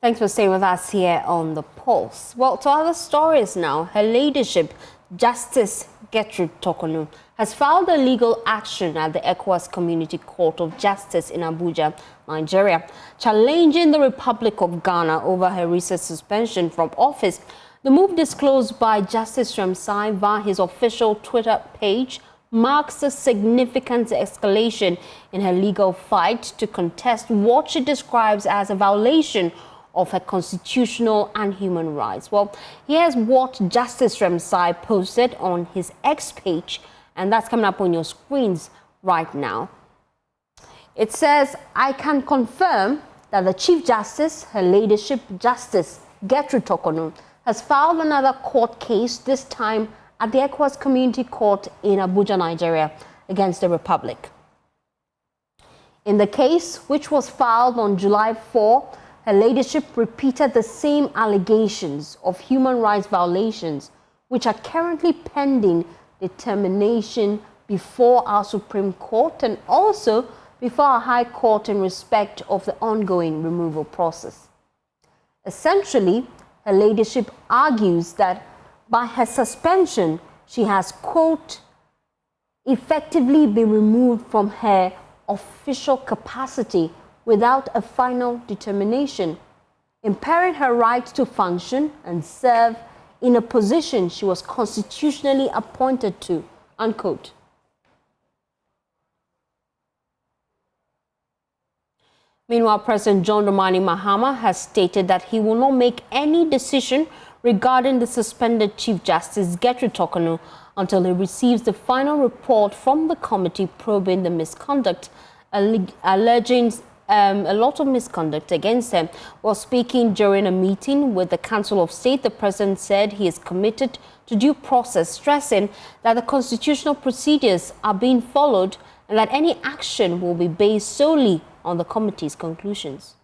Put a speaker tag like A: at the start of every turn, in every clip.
A: Thanks for staying with us here on The Pulse. Well, to other stories now, Her Ladyship, Justice Gertrude Tokonu, has filed a legal action at the ECOWAS Community Court of Justice in Abuja, Nigeria, challenging the Republic of Ghana over her recent suspension from office. The move disclosed by Justice Ramsay via his official Twitter page marks a significant escalation in her legal fight to contest what she describes as a violation of her constitutional and human rights. Well, here's what Justice Ramsay posted on his X page, and that's coming up on your screens right now. It says, "I can confirm that the Chief Justice, Her Ladyship Justice Gertrude Tokonu, has filed another court case, this time at the ECOWAS Community Court in Abuja, Nigeria, against the Republic. In the case, which was filed on July 4, Her Ladyship repeated the same allegations of human rights violations, which are currently pending determination before our Supreme Court and also before our High Court in respect of the ongoing removal process. Essentially, Her Ladyship argues that by her suspension, she has, quote, effectively been removed from her official capacity without a final determination, impairing her right to function and serve in a position she was constitutionally appointed to," unquote. Meanwhile, President John Dramani Mahama has stated that he will not make any decision regarding the suspended Chief Justice Gertrude Tokonu until he receives the final report from the committee probing the misconduct, alleging a lot of misconduct against him. While speaking during a meeting with the Council of State, the president said he is committed to due process, stressing that the constitutional procedures are being followed and that any action will be based solely on the committee's conclusions.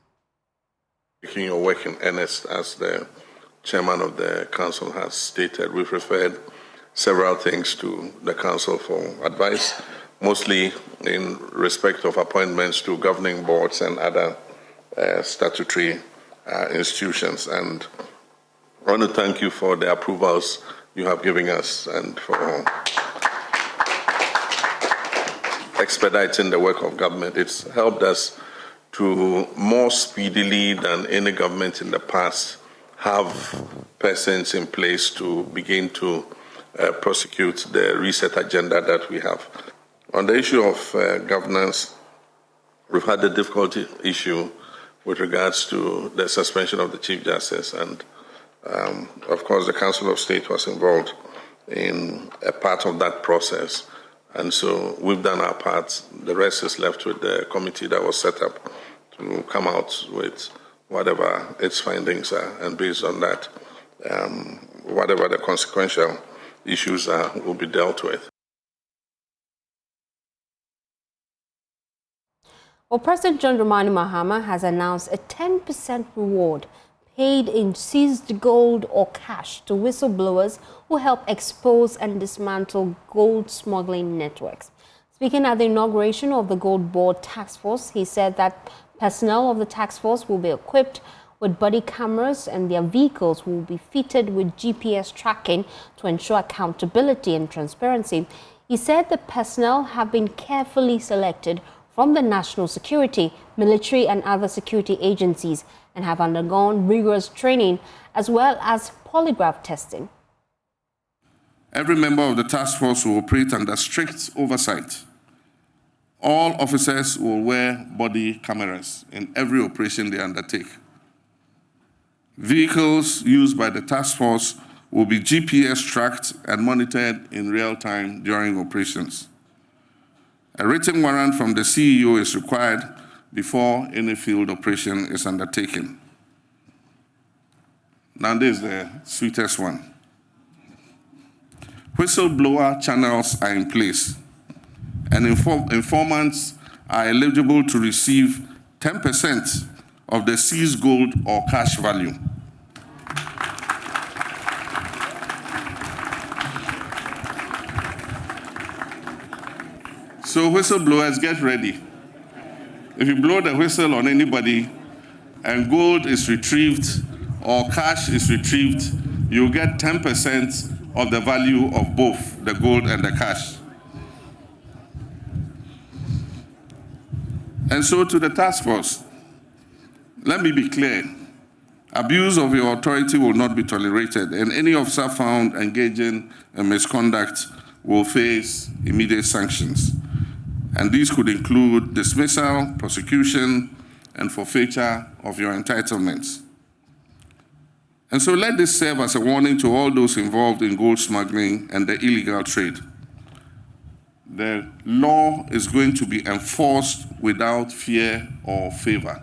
B: Taking your work in earnest, as the chairman of the council has stated, we've referred several things to the council for advice, mostly in respect of appointments to governing boards and other statutory institutions. And I want to thank you for the approvals you have given us and for expediting the work of government. It's helped us to more speedily than any government in the past have persons in place to begin to prosecute the reset agenda that we have. On the issue of governance, we've had the difficulty issue with regards to the suspension of the Chief Justice, and of course the Council of State was involved in a part of that process, and so we've done our part. The rest is left with the committee that was set up to come out with whatever its findings are, and based on that, whatever the consequential issues are will be dealt with.
A: Well, President John Dramani Mahama has announced a 10% reward paid in seized gold or cash to whistleblowers who help expose and dismantle gold smuggling networks. Speaking at the inauguration of the Goldbod Taskforce, he said that personnel of the task force will be equipped with body cameras and their vehicles will be fitted with GPS tracking to ensure accountability and transparency. He said the personnel have been carefully selected from the national security, military and other security agencies and have undergone rigorous training as well as polygraph testing.
C: Every member of the task force will operate under strict oversight. All officers will wear body cameras in every operation they undertake. Vehicles used by the task force will be GPS tracked and monitored in real time during operations. A written warrant from the CEO is required before any field operation is undertaken. Now this is the sweetest one. Whistleblower channels are in place, and informants are eligible to receive 10% of the seized gold or cash value. So whistleblowers, get ready. If you blow the whistle on anybody, and gold is retrieved or cash is retrieved, you get 10% of the value of both the gold and the cash. And so to the task force, let me be clear. Abuse of your authority will not be tolerated, and any officer found engaging in misconduct will face immediate sanctions. And these could include dismissal, prosecution, and forfeiture of your entitlements. And so let this serve as a warning to all those involved in gold smuggling and the illegal trade. The law is going to be enforced without fear or favor.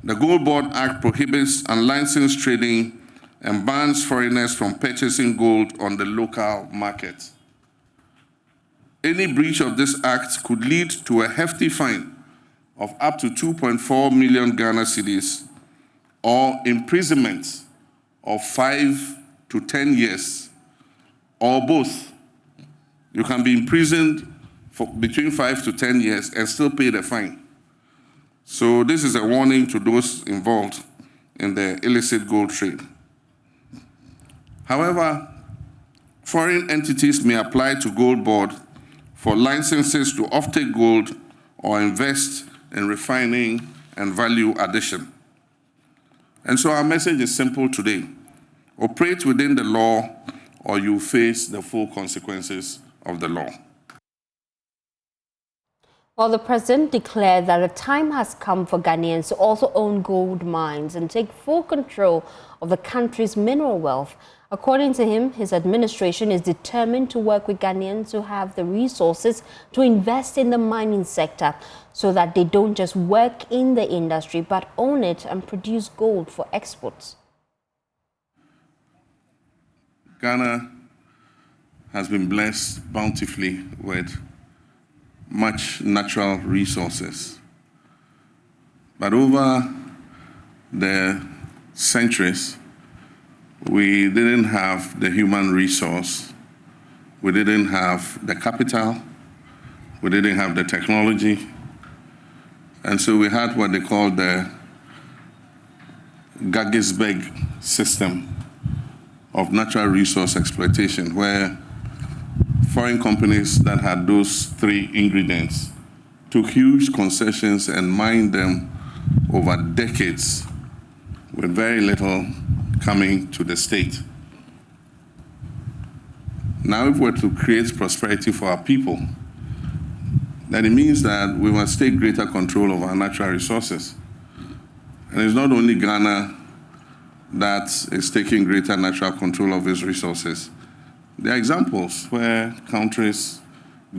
C: The Goldbod Act prohibits unlicensed trading and bans foreigners from purchasing gold on the local market. Any breach of this act could lead to a hefty fine of up to 2.4 million Ghana cedis or imprisonment of 5 to 10 years, or both. You can be imprisoned for between 5 to 10 years and still pay the fine. So this is a warning to those involved in the illicit gold trade. However, foreign entities may apply to Goldbod for licenses to offtake gold or invest in refining and value addition. And so our message is simple today. Operate within the law or you face the full consequences of the law.
A: Well, the president declared that the time has come for Ghanaians to also own gold mines and take full control of the country's mineral wealth. According to him, his administration is determined to work with Ghanaians who have the resources to invest in the mining sector so that they don't just work in the industry but own it and produce gold for exports.
C: Ghana has been blessed bountifully with much natural resources. But over the centuries, we didn't have the human resource, we didn't have the capital, we didn't have the technology, and so we had what they call the Gettysburg system of natural resource exploitation, where foreign companies that had those three ingredients took huge concessions and mined them over decades with very little coming to the state. Now, if we're to create prosperity for our people, then it means that we must take greater control of our natural resources. And it's not only Ghana that is taking greater natural control of its resources. There are examples where countries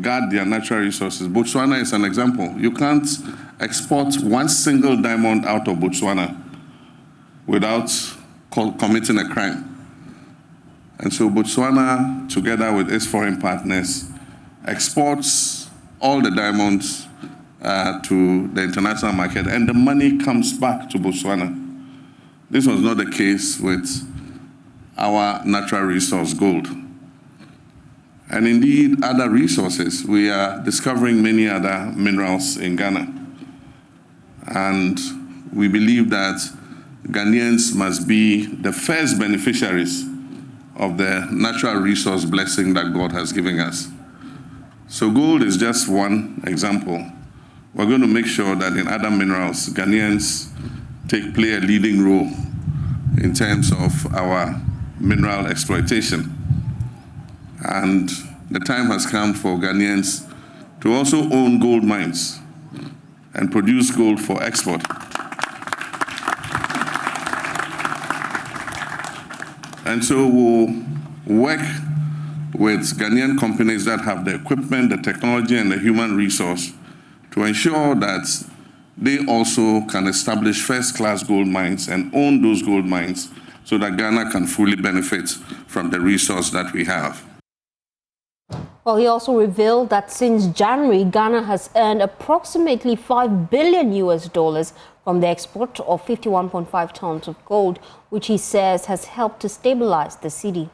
C: guard their natural resources. Botswana is an example. You can't export one single diamond out of Botswana without committing a crime. And so Botswana, together with its foreign partners, exports all the diamonds to the international market, and the money comes back to Botswana. This was not the case with our natural resource, gold. And indeed, other resources. We are discovering many other minerals in Ghana. And we believe that Ghanaians must be the first beneficiaries of the natural resource blessing that God has given us. So gold is just one example. We're going to make sure that in other minerals, Ghanaians play a leading role in terms of our mineral exploitation. And the time has come for Ghanaians to also own gold mines and produce gold for export. And so we'll work with Ghanaian companies that have the equipment, the technology, and the human resource to ensure that they also can establish first-class gold mines and own those gold mines so that Ghana can fully benefit from the resource that we have.
A: Well, he also revealed that since January, Ghana has earned approximately $5 billion from the export of 51.5 tons of gold, which he says has helped to stabilize the city.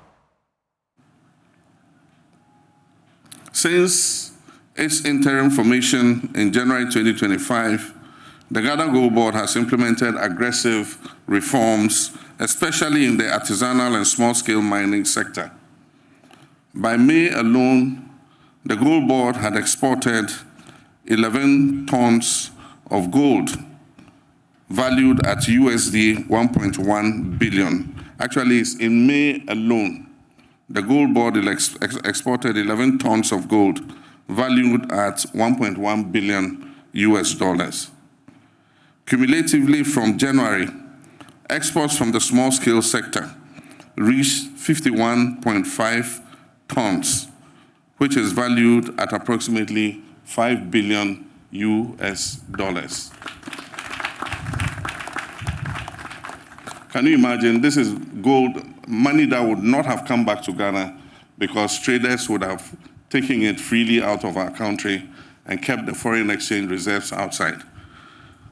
A: Since
C: its interim formation in January 2025, the Ghana Gold Board has implemented aggressive reforms, especially in the artisanal and small-scale mining sector. By May alone, the Gold Board had exported 11 tons of gold valued at USD 1.1 billion. Actually, it's in May alone, the Gold Board exported 11 tons of gold valued at 1.1 billion US dollars. Cumulatively from January, exports from the small-scale sector reached 51.5 tons, which is valued at approximately 5 billion US dollars. Can you imagine? This is gold, money that would not have come back to Ghana because traders would have taken it freely out of our country and kept the foreign exchange reserves outside.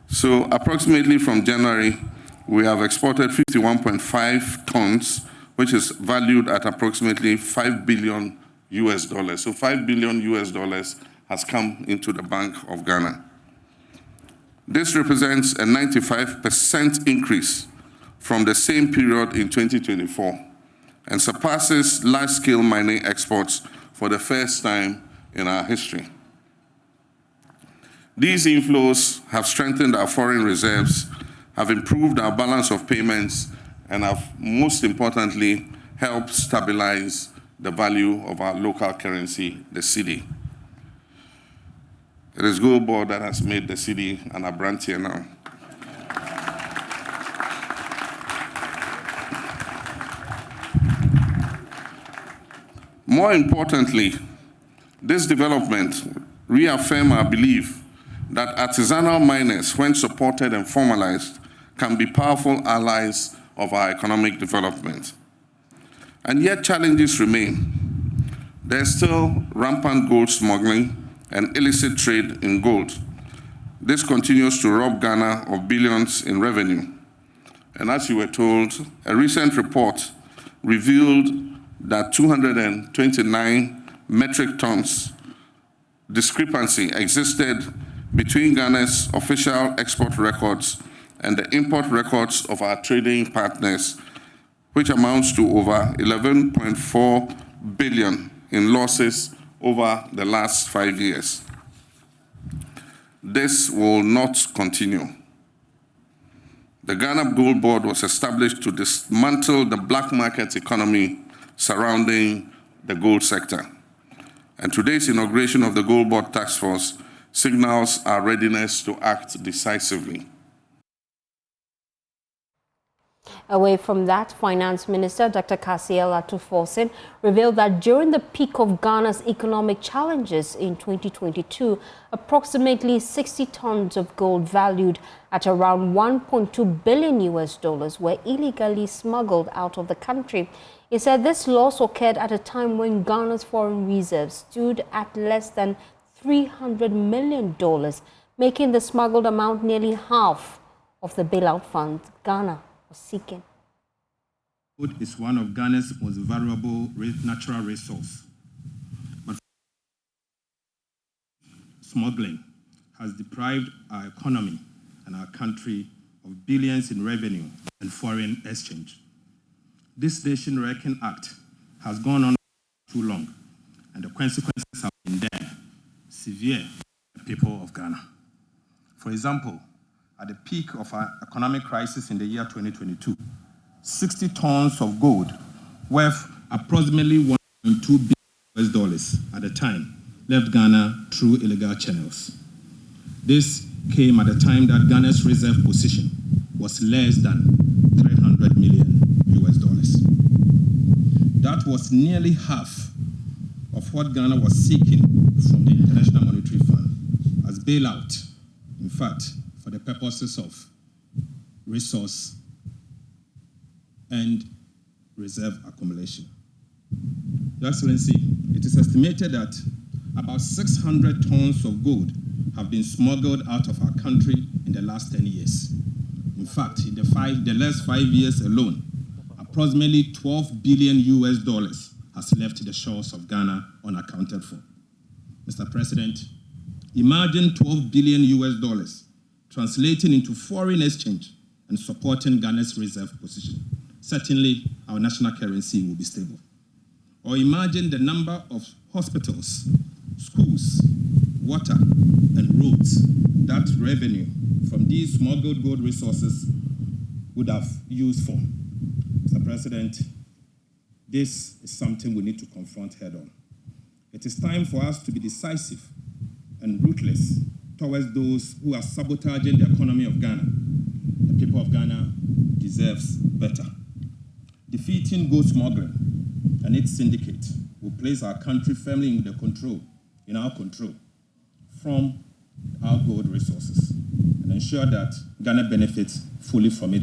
C: So approximately from January, we have exported 51.5 tons, which is valued at approximately 5 billion US dollars. So 5 billion US dollars has come into the Bank of Ghana. This represents a 95% increase from the same period in 2024 and surpasses large-scale mining exports for the first time in our history. These inflows have strengthened our foreign reserves, have improved our balance of payments, and have, most importantly, helped stabilize the value of our local currency, the cedi. It is Gold Board that has made the cedi an abrantier now. More importantly, this development reaffirms our belief that artisanal miners, when supported and formalized, can be powerful allies of our economic development. And yet challenges remain. There's still rampant gold smuggling and illicit trade in gold. This continues to rob Ghana of billions in revenue. And as you were told, a recent report revealed that 229 metric tons discrepancy existed between Ghana's official export records and the import records of our trading partners, which amounts to over 11.4 billion in losses over the last 5 years. This will not continue. The Ghana Gold Board was established to dismantle the black market economy surrounding the gold sector. And today's inauguration of the Goldbod Taskforce signals our readiness to act decisively.
A: Away from that, Finance Minister Dr. Cassiel Atuforsen revealed that during the peak of Ghana's economic challenges in 2022, approximately 60 tons of gold valued at around 1.2 billion US dollars were illegally smuggled out of the country. He said this loss occurred at a time when Ghana's foreign reserves stood at less than $300 million, making the smuggled amount nearly half of the bailout fund Ghana was seeking.
D: Gold is one of Ghana's most valuable natural resources. But smuggling has deprived our economy and our country of billions in revenue and foreign exchange. This Nation Reckoning Act has gone on too long, and the consequences have been there, severe for the people of Ghana. For example, at the peak of our economic crisis in the year 2022, 60 tons of gold worth approximately $1.2 billion US at the time left Ghana through illegal channels. This came at a time that Ghana's reserve position was less than $300 million US dollars. That was nearly half of what Ghana was seeking from the International Monetary Fund as bailout, in fact, for the purposes of resource and reserve accumulation. Your Excellency, it is estimated that about 600 tons of gold have been smuggled out of our country in the last 10 years. In fact, in the last 5 years alone, approximately 12 billion US dollars has left the shores of Ghana unaccounted for. Mr. President, imagine 12 billion US dollars translating into foreign exchange and supporting Ghana's reserve position. Certainly, our national currency will be stable. Or imagine the number of hospitals, schools, water, and roads that revenue from these smuggled gold resources would have used for. Mr. President, this is something we need to confront head on. It is time for us to be decisive and ruthless towards those who are sabotaging the economy of Ghana. The people of Ghana deserves better. Defeating gold smuggling and its syndicate will place our country firmly in our control from our gold resources and ensure that Ghana benefits fully from it.